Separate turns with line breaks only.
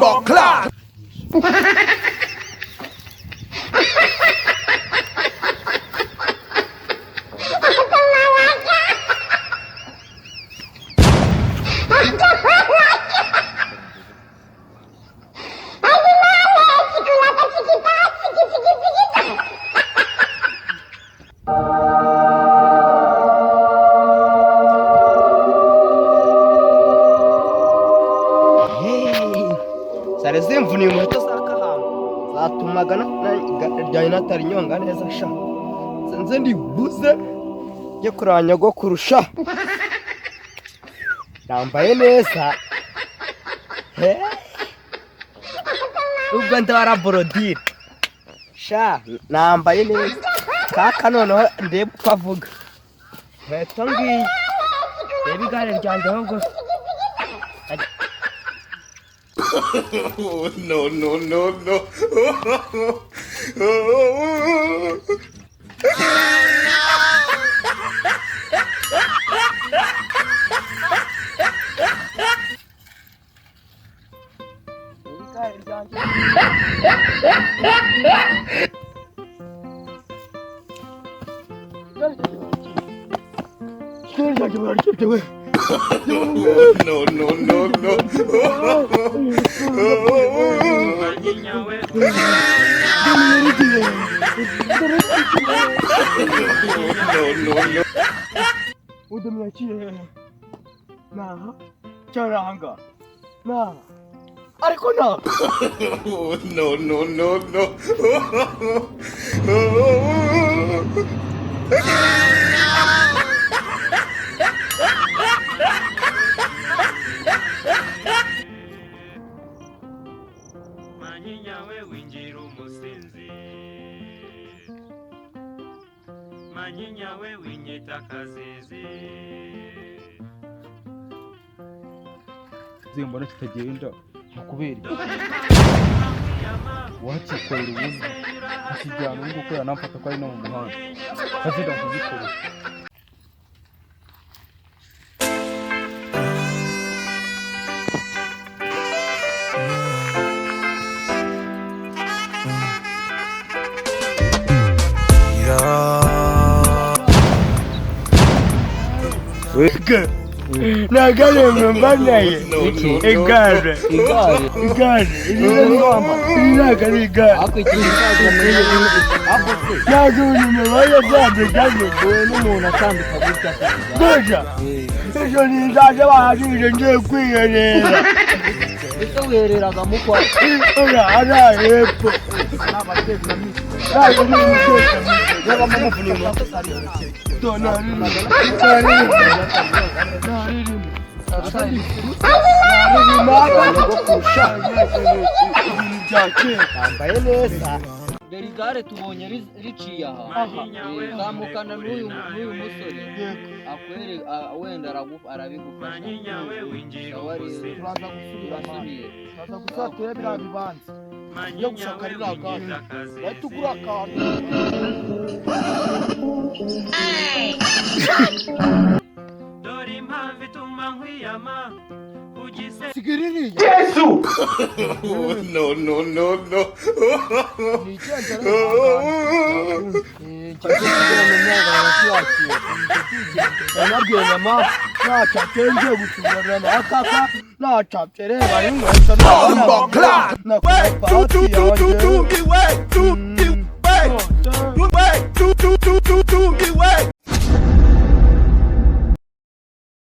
Bomboclat. Sare zimvuniye umuheto zakahamba zatumagana ryaye natari nyonga neza sha nze ndibuze ye kuranya go kurusha nambaye neza ubwo ndara borodire sha nambaye neza kaka noneho ndebe uko avuga heto ngiye reba igare ryanjye ahubwo
Oh, no.
udumyakiye na charanga na ariko na
no.
Manyinya we winjira umusinzi, manyinya we winyita kazizi.
Zimbona kitagenda kubera wakikorera ubundi akijyana ubu gukorera namfata ko ari no mu muhanda azira kuzikora
wega nagale mbanaye igare ile ngoma nagale igare
ako ikintu cyaje
nagale nimewaye byaje byaje
n'umuntu atambika gutya
Doja ejo nindaje bahagije ngiye kwiyerera
ese wereraga mukwa
oya ara hepfo n'abateka miti ayo ni muteka miti yaba mumuvuniye mu tasari donari yambaye neza
dore igare tubonye riciye aha zamukana n'uyu musore akwere wenda arabigufasha
Manyinya we winjira umusinzi,
turaza gusatira biriya bibanza yo gushaka ririya gare bahita ugura akantu
dore impamvu ituma nkwiyama ugize
sigiririya
Yesu! No.
Bomboclat.